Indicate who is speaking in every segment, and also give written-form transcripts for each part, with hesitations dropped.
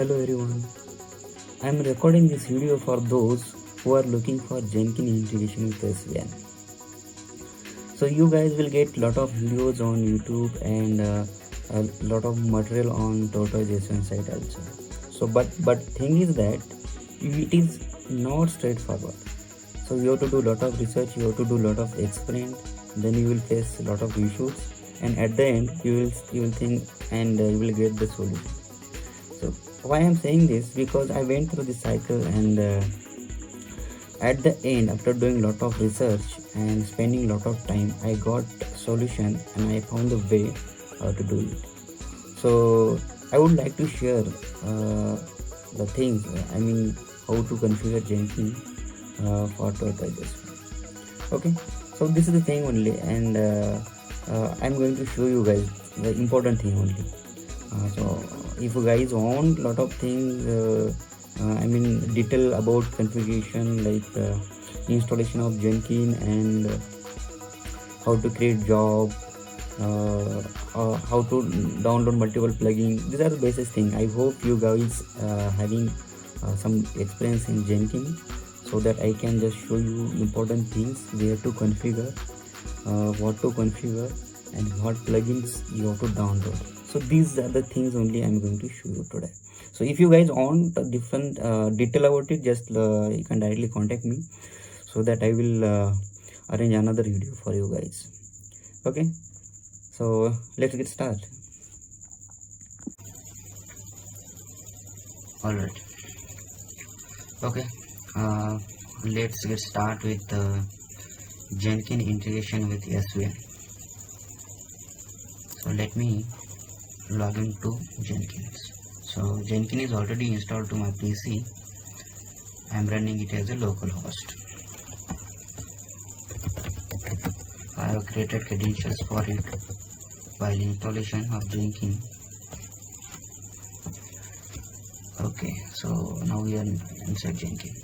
Speaker 1: Hello everyone, I am recording this video for those who are looking for Jenkins integration with SVN. So you guys will get lot of videos on YouTube and a lot of material on Tortoise SVN site also. So but thing is that it is not straightforward. So you have to do lot of research, you have to do lot of experiment, then you will face a lot of issues, and at the end you will think and you will get the solution. So why I'm saying this, because I went through this cycle, and at the end, after doing lot of research and spending lot of time, I got solution and I found a way how to do it. So I would like to share the things, how to configure Jenkins for Tortoise. Okay, so this is the thing only, and I'm going to show you guys the important thing only. So if you guys want lot of things, detail about configuration, like installation of Jenkins and how to create job, how to download multiple plugins, these are the basic things. I hope you guys having some experience in Jenkins, so that I can just show you important things, where to configure, what to configure, and what plugins you have to download. So these are the things only I'm going to show you today. So if you guys want a different detail about it, just you can directly contact me, so that I will arrange another video for you guys. Okay, so let's get started. All right. Okay, let's get started with Jenkins integration with SVN. So let me log into Jenkins. So Jenkins is already installed to my PC. I am running it as a local host. I have created credentials for it while installation of Jenkins. Okay, so now we are inside Jenkins.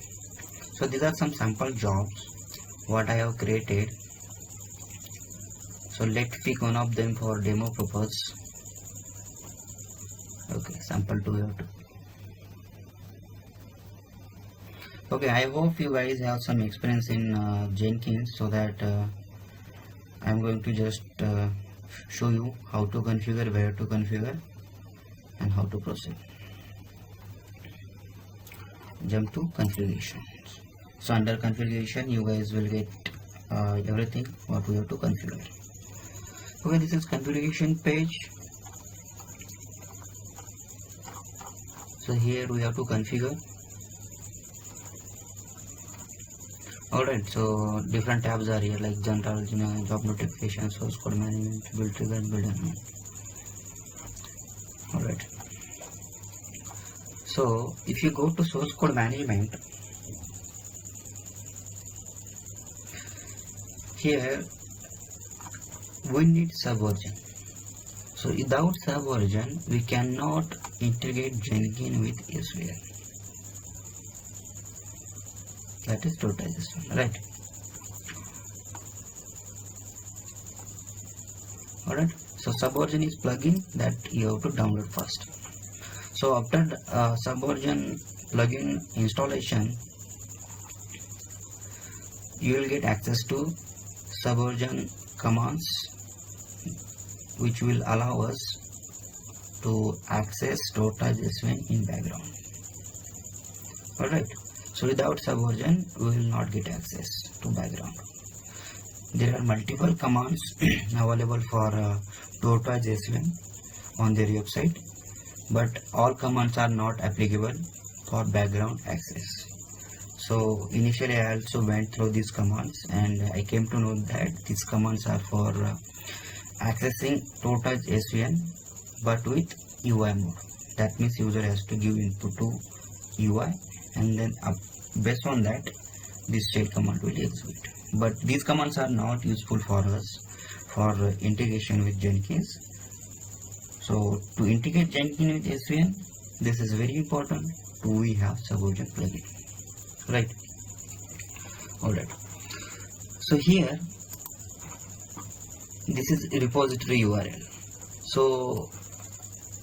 Speaker 1: So these are some sample jobs what I have created. So let's pick one of them for demo purpose. Okay, sample 2 have to. Okay, I hope you guys have some experience in Jenkins, so that I'm going to just show you how to configure, where to configure, and how to proceed. Jump to configuration. So under configuration, you guys will get everything what we have to configure. Okay, this is configuration page. So here we have to configure. Alright, so different tabs are here, like general, job notification, source code management, build trigger, build environment. Alright, so if you go to source code management, here we need subversion. So without subversion, we cannot integrate Jenkins with SVN. That is Tortoise, right? Alright, so subversion is plugin that you have to download first. So after subversion plugin installation, you will get access to subversion commands, which will allow us to access Tortoise SVN in background. Alright, so without subversion, we will not get access to background. There are multiple commands available for Tortoise SVN on their website, but all commands are not applicable for background access. So initially I also went through these commands, and I came to know that these commands are for accessing Tortoise SVN, but with UI mode. That means user has to give input to UI, and then based on that, this shell command will execute. But these commands are not useful for us for integration with Jenkins. So to integrate Jenkins with SVN, this is very important. We have subversion plugin, right? Alright, so here this is repository URL. So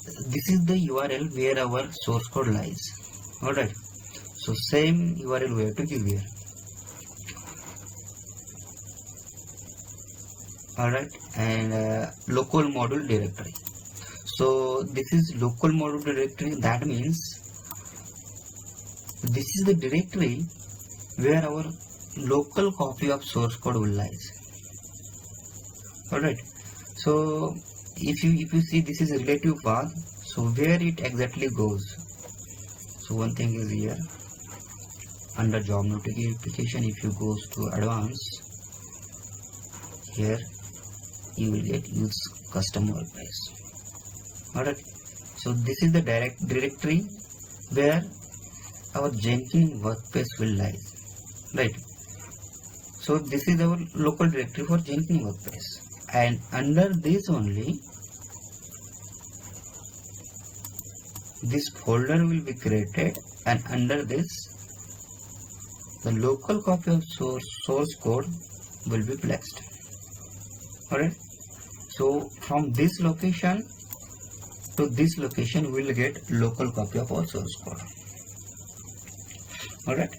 Speaker 1: this is the URL where our source code lies. Alright, so same URL we have to give here. Alright, and local module directory. So this is local module directory. That means this is the directory where our local copy of source code will lies. Alright, so if you see, this is a relative path, so where it exactly goes. So one thing is here under job notification, if you goes to advanced, here you will get use custom workspace. Alright, so this is the direct directory where our Jenkins workspace will lies. Right, so this is our local directory for Jenkins workspace, and under this only this folder will be created, and under this the local copy of source code will be placed. Alright, so from this location to this location we will get local copy of our source code. Alright,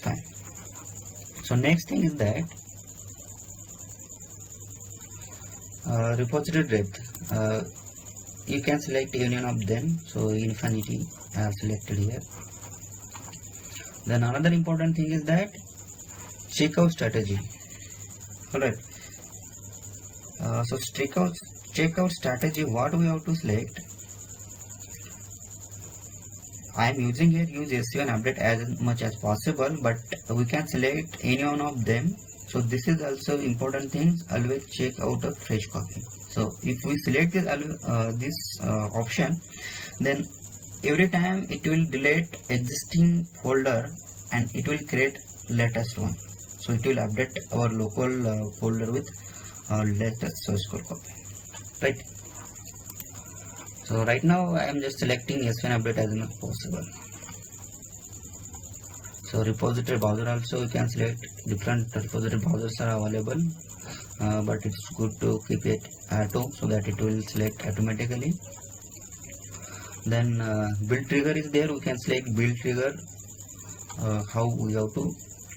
Speaker 1: fine. So next thing is that repository depth. You can select any one of them. So Infinity I have selected here. Then another important thing is that checkout strategy. Alright, so checkout strategy, what we have to select. I am using here use S1 update as much as possible, but we can select any one of them. So this is also important things. Always check out a fresh copy. So if we select this option, then every time it will delete existing folder and it will create latest one. So it will update our local folder with latest source code copy. Right. So right now I am just selecting S1 update as much as possible. So repository browser also you can select. Different repository browsers are available, but it's good to keep it auto so that it will select automatically. Then build trigger is there. We can select build trigger, how we have to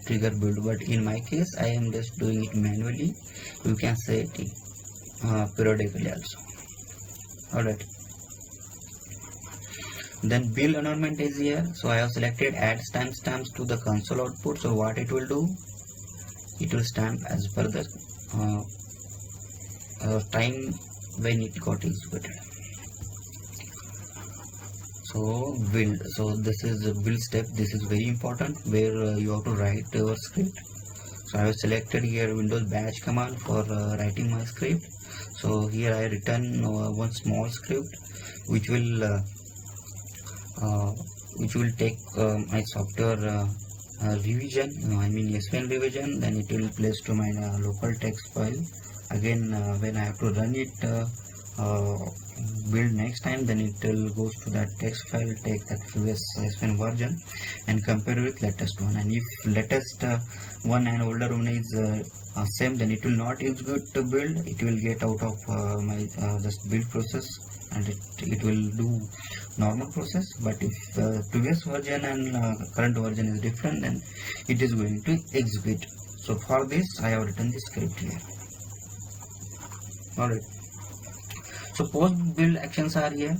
Speaker 1: trigger build, but in my case I am just doing it manually. You can set it periodically also. Alright, then build environment is here. So I have selected add timestamps to the console output. So what it will do, it will stamp as per the time when it got executed. So build, so this is a build step. This is very important, where you have to write your script. So I have selected here Windows bash command for writing my script. So here I written one small script which will take my software revision, I mean S1 revision. Then it will place to my local text file. Again when I have to run it build next time, then it will goes to that text file, take that previous S1 version and compare with latest one. And if latest one and older one is same, then it will not use good to build. It will get out of my just build process, and it will do normal process. But if previous version and current version is different, then it is going to execute. So for this I have written this script here. Alright, so post build actions are here.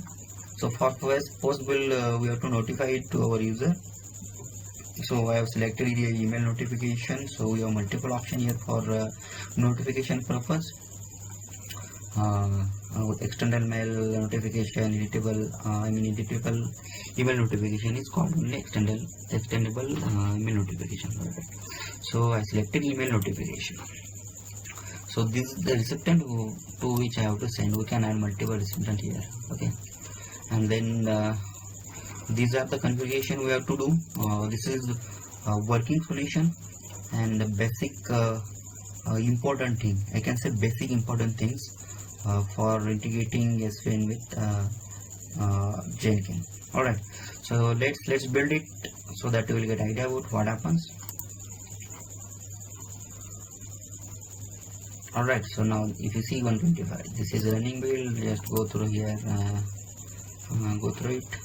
Speaker 1: So for post build we have to notify it to our user. So I have selected the email notification. So we have multiple options here for notification purpose. External mail notification, editable email notification is called only extendable email notification. So I selected email notification. So this is the recipient to which I have to send. We can add multiple recipients here. Okay, and then these are the configuration we have to do. This is working solution and the basic important thing. I can say basic important things for integrating S1 with Jenkins. Alright, so let's build it so that you will get idea about what happens. Alright, so now if you see 125, this is a running build. Just go through here, go through it.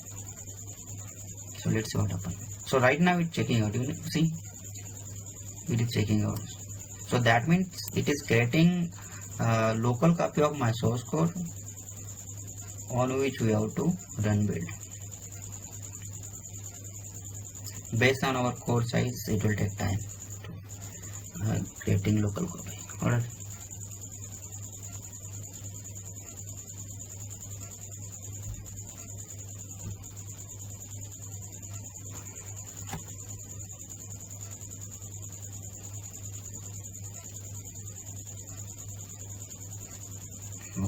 Speaker 1: So let's see what happens. So right now it's checking out. You see, it is checking out. So that means it is creating a local copy of my source code on which we have to run build. Based on our code size, it will take time to creating local copy. Alright.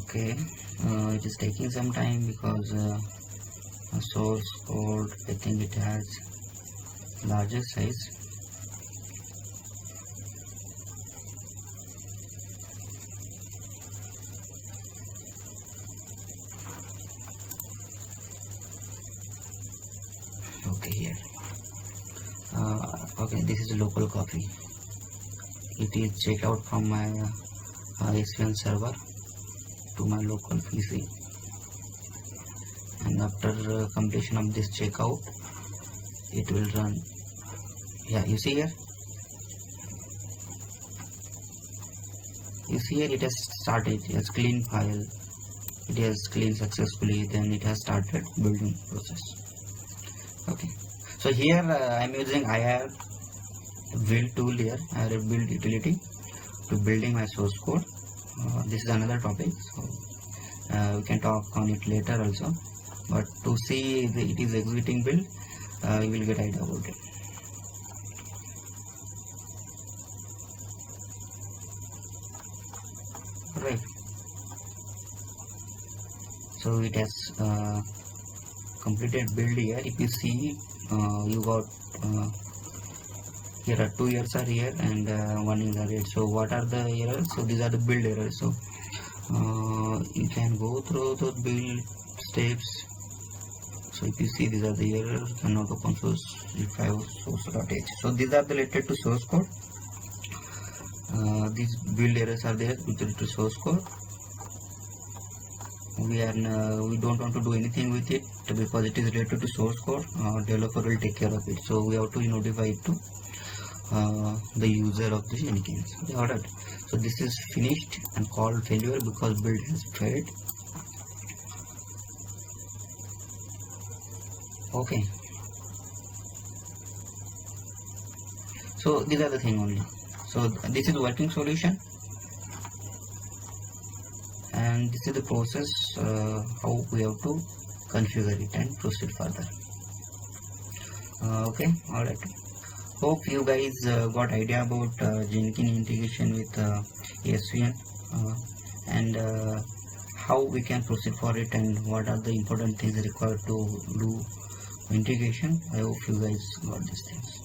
Speaker 1: Okay, it is taking some time because source code, I think it has larger size. Okay, here. Okay, this is a local copy. It is checked out from my SVN server to my local PC, and after completion of this checkout, it will run. Yeah, you see here. You see here, it has started. It has clean file. It has cleaned successfully. Then it has started building process. Okay. So here I am using IR build tool here. IR build utility to building my source code. This is another topic, so we can talk on it later also, but to see if it is executing build, you will get idea about it. Right, so it has completed build here. If you see, you got here are 2 errors are here and 1 is red. So what are the errors? So these are the build errors. So you can go through the build steps. So if you see, these are the errors. Cannot open source source.h. So these are related to source code. These build errors are there related to source code. We don't want to do anything with it because it is related to source code. Developer will take care of it. So we have to notify it to the user of the Jenkins. Alright, so this is finished and called failure because build has failed. Okay, so these are the thing only. So this is working solution, and this is the process how we have to configure it and proceed further. Okay, alright. Hope you guys got idea about Jenkins integration with SVN and how we can proceed for it and what are the important things required to do integration. I hope you guys got these things.